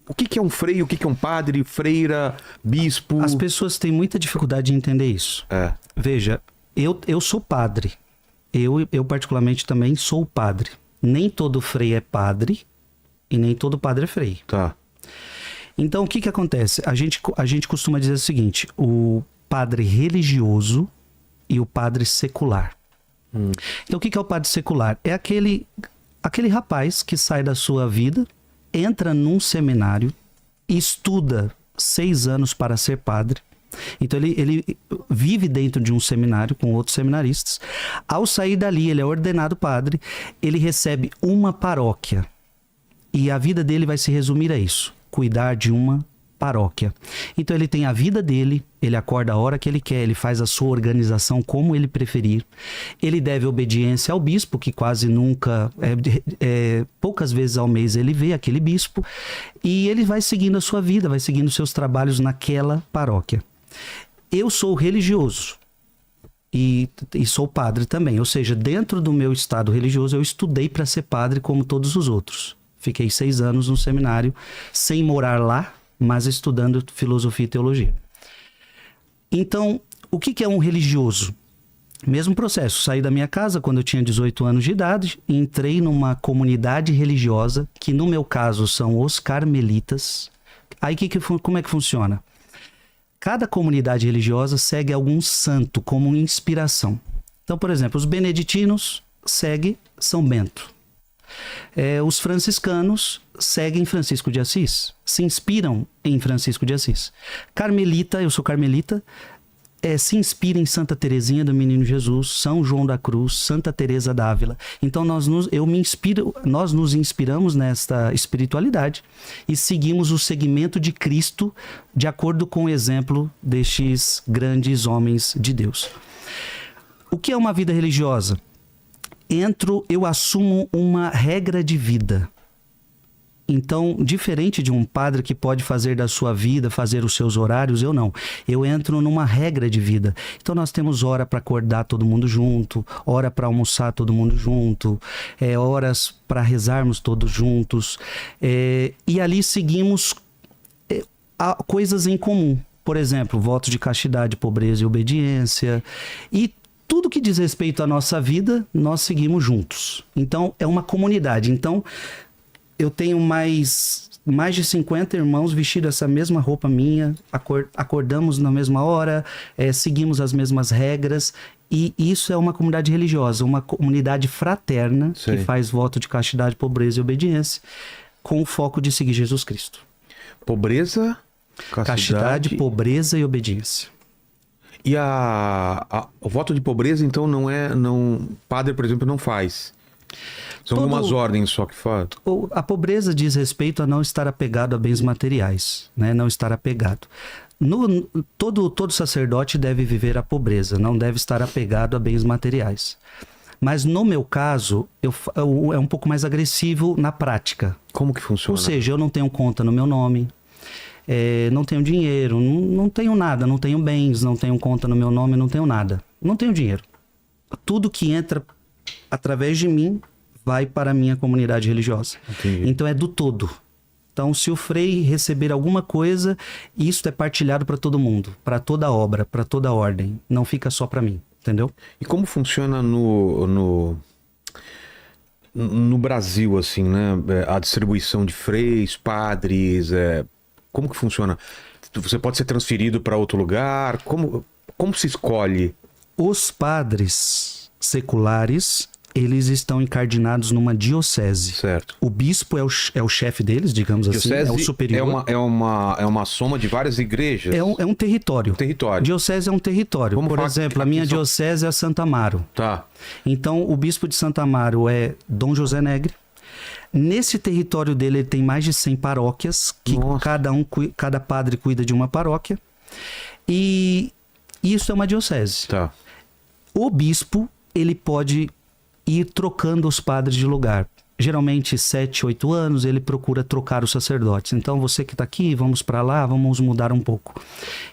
O que é um freio? O que é um padre, freira, bispo? As pessoas têm muita dificuldade de entender isso. Veja, eu sou padre. Eu particularmente também sou padre. Nem todo freio é padre e nem todo padre é freio. Tá. Então, o que acontece? A gente costuma dizer o seguinte: o padre religioso e o padre secular. Então, o que é o padre secular? É aquele rapaz que sai da sua vida, entra num seminário, estuda 6 anos para ser padre. Então ele vive dentro de um seminário com outros seminaristas. Ao sair dali, ele é ordenado padre, ele recebe uma paróquia. E a vida dele vai se resumir a isso: cuidar de uma paróquia. Então ele tem a vida dele, ele acorda a hora que ele quer, ele faz a sua organização como ele preferir. Ele deve obediência ao bispo, que quase nunca, poucas vezes ao mês ele vê aquele bispo, e ele vai seguindo a sua vida, vai seguindo seus trabalhos naquela paróquia. Eu sou religioso e sou padre também, ou seja, dentro do meu estado religioso eu estudei para ser padre como todos os outros. Fiquei 6 anos no seminário, sem morar lá, mas estudando filosofia e teologia. Então, o que é um religioso? Mesmo processo. Saí da minha casa quando eu tinha 18 anos de idade, entrei numa comunidade religiosa, que no meu caso são os carmelitas. Aí como é que funciona? Cada comunidade religiosa segue algum santo como inspiração. Então, por exemplo, os beneditinos seguem São Bento. Os franciscanos seguem Francisco de Assis, se inspiram em Francisco de Assis. Carmelita, eu sou carmelita, se inspira em Santa Teresinha do Menino Jesus, São João da Cruz, Santa Teresa d'Ávila. Então nós nos inspiramos nesta espiritualidade e seguimos o segmento de Cristo de acordo com o exemplo destes grandes homens de Deus. O que é uma vida religiosa? Eu assumo uma regra de vida. Então, diferente de um padre que pode fazer da sua vida, fazer os seus horários, eu não. Eu entro numa regra de vida. Então, nós temos hora para acordar todo mundo junto, hora para almoçar todo mundo junto, horas para rezarmos todos juntos. E ali seguimos coisas em comum. Por exemplo, votos de castidade, pobreza e obediência. E tudo que diz respeito à nossa vida, nós seguimos juntos. Então, é uma comunidade. Então, eu tenho mais de 50 irmãos vestidos essa mesma roupa minha, acordamos na mesma hora, seguimos as mesmas regras, e isso é uma comunidade religiosa, uma comunidade fraterna. Sim. Que faz voto de castidade, pobreza e obediência, com o foco de seguir Jesus Cristo. Pobreza, castidade, pobreza e obediência. E o voto de pobreza, então, padre, por exemplo, não faz. São algumas ordens só que faz. A pobreza diz respeito a não estar apegado a bens materiais, né? Não estar apegado. Todo sacerdote deve viver a pobreza, não deve estar apegado a bens materiais. Mas no meu caso, é um pouco mais agressivo na prática. Como que funciona? Ou seja, eu não tenho conta no meu nome. Não tenho dinheiro, não tenho nada, não tenho bens, não tenho conta no meu nome, não tenho nada. Não tenho dinheiro. Tudo que entra através de mim vai para a minha comunidade religiosa. Entendi. Então é do todo. Então, se o frei receber alguma coisa, isso é partilhado para todo mundo, para toda obra, para toda ordem. Não fica só para mim, entendeu? E como funciona no Brasil, assim, né? A distribuição de freis, padres, como que funciona? Você pode ser transferido para outro lugar? Como se escolhe? Os padres seculares, eles estão encardinados numa diocese. Certo. O bispo é o chefe deles, digamos diocese assim, é o superior. É uma soma de várias igrejas? É um território. Território. Diocese é um território. Por exemplo, a minha diocese é Santa Amaro. Tá. Então, o bispo de Santa Amaro é Dom José Negre. Nesse território dele, ele tem mais de 100 paróquias, que cada padre cuida de uma paróquia. E isso é uma diocese. Tá. O bispo, ele pode ir trocando os padres de lugar. Geralmente, 7, 8 anos, ele procura trocar os sacerdotes. Então, você que está aqui, vamos para lá, vamos mudar um pouco.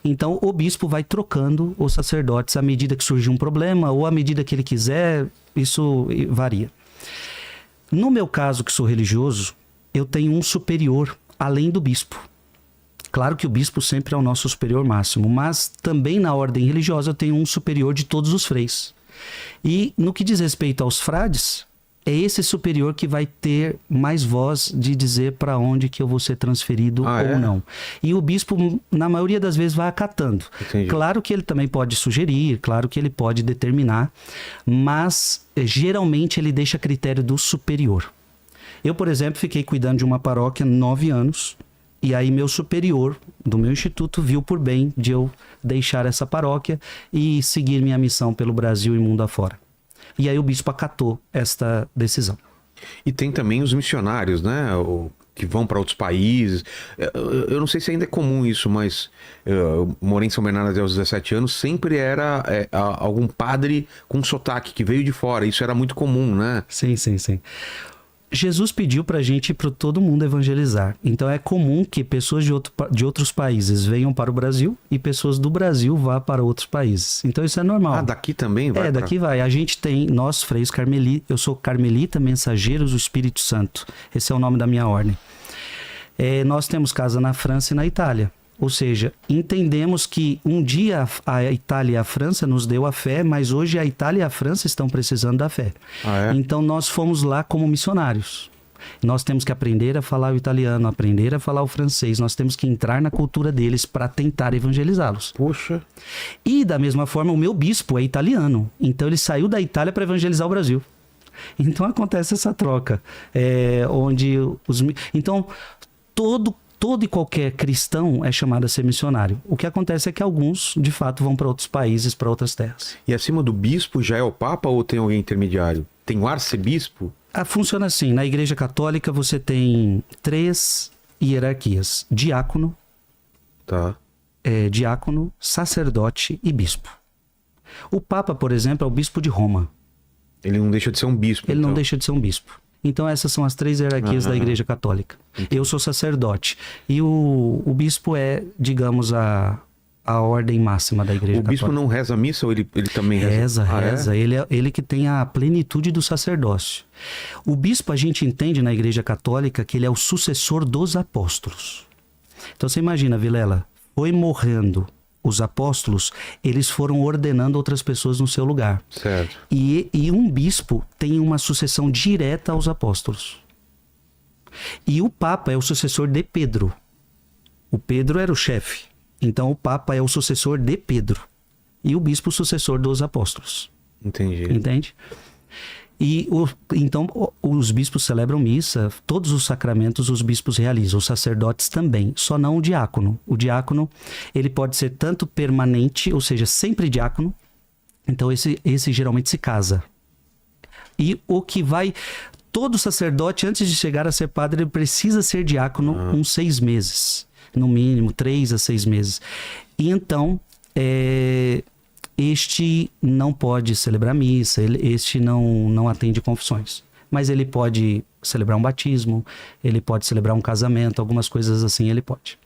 Então, o bispo vai trocando os sacerdotes à medida que surge um problema ou à medida que ele quiser, isso varia. No meu caso, que sou religioso, eu tenho um superior além do bispo. Claro que o bispo sempre é o nosso superior máximo, mas também na ordem religiosa eu tenho um superior de todos os freis. E no que diz respeito aos frades, é esse superior que vai ter mais voz de dizer para onde que eu vou ser transferido ou não. E o bispo, na maioria das vezes, vai acatando. Entendi. Claro que ele também pode sugerir, claro que ele pode determinar, mas geralmente ele deixa a critério do superior. Eu, por exemplo, fiquei cuidando de uma paróquia 9 anos, e aí meu superior do meu instituto viu por bem de eu deixar essa paróquia e seguir minha missão pelo Brasil e mundo afora. E aí o bispo acatou esta decisão. E tem também os missionários, né? Que vão para outros países. Eu não sei se ainda é comum isso, mas eu morei em São Bernardo até os 17 anos, sempre era algum padre com sotaque que veio de fora. Isso era muito comum, né? Sim. Jesus pediu pra gente ir para todo mundo evangelizar. Então é comum que pessoas de outros países venham para o Brasil e pessoas do Brasil vá para outros países. Então isso é normal. Ah, daqui também vai? Daqui vai. A gente tem, nós freios carmelitas, eu sou carmelita mensageiros do Espírito Santo. Esse é o nome da minha ordem. Nós temos casa na França e na Itália. Ou seja, entendemos que um dia a Itália e a França nos deu a fé, mas hoje a Itália e a França estão precisando da fé. Então nós fomos lá como missionários. Nós temos que aprender a falar o italiano, aprender a falar o francês. Nós temos que entrar na cultura deles para tentar evangelizá-los. Poxa. E da mesma forma, o meu bispo é italiano. Então ele saiu da Itália para evangelizar o Brasil. Então acontece essa troca. Então todo e qualquer cristão é chamado a ser missionário. O que acontece é que alguns, de fato, vão para outros países, para outras terras. E acima do bispo já é o papa ou tem alguém intermediário? Tem o arcebispo? Funciona assim. Na Igreja Católica você tem 3 hierarquias. Diácono, diácono, sacerdote e bispo. O papa, por exemplo, é o bispo de Roma. Ele não deixa de ser um bispo. Ele não deixa de ser um bispo. Então essas são as 3 hierarquias da Igreja Católica. Eu sou sacerdote. E o bispo é, digamos, a ordem máxima da Igreja Católica. O bispo não reza a missa ou ele também reza? Reza. Ele que tem a plenitude do sacerdócio. O bispo, a gente entende na Igreja Católica que ele é o sucessor dos apóstolos. Então você imagina, Vilela, foi morrendo os apóstolos, eles foram ordenando outras pessoas no seu lugar. Certo. E um bispo tem uma sucessão direta aos apóstolos. E o Papa é o sucessor de Pedro. O Pedro era o chefe. Então o Papa é o sucessor de Pedro. E o bispo o sucessor dos apóstolos. Entendi. Entende? Então os bispos celebram missa, todos os sacramentos os bispos realizam, os sacerdotes também, só não o diácono. O diácono, ele pode ser tanto permanente, ou seja, sempre diácono, então esse geralmente se casa. E o que vai... Todo sacerdote, antes de chegar a ser padre, ele precisa ser diácono uns 6 meses, no mínimo 3 a 6 meses. E então... este não pode celebrar missa, este não atende confissões. Mas ele pode celebrar um batismo, ele pode celebrar um casamento, algumas coisas assim ele pode.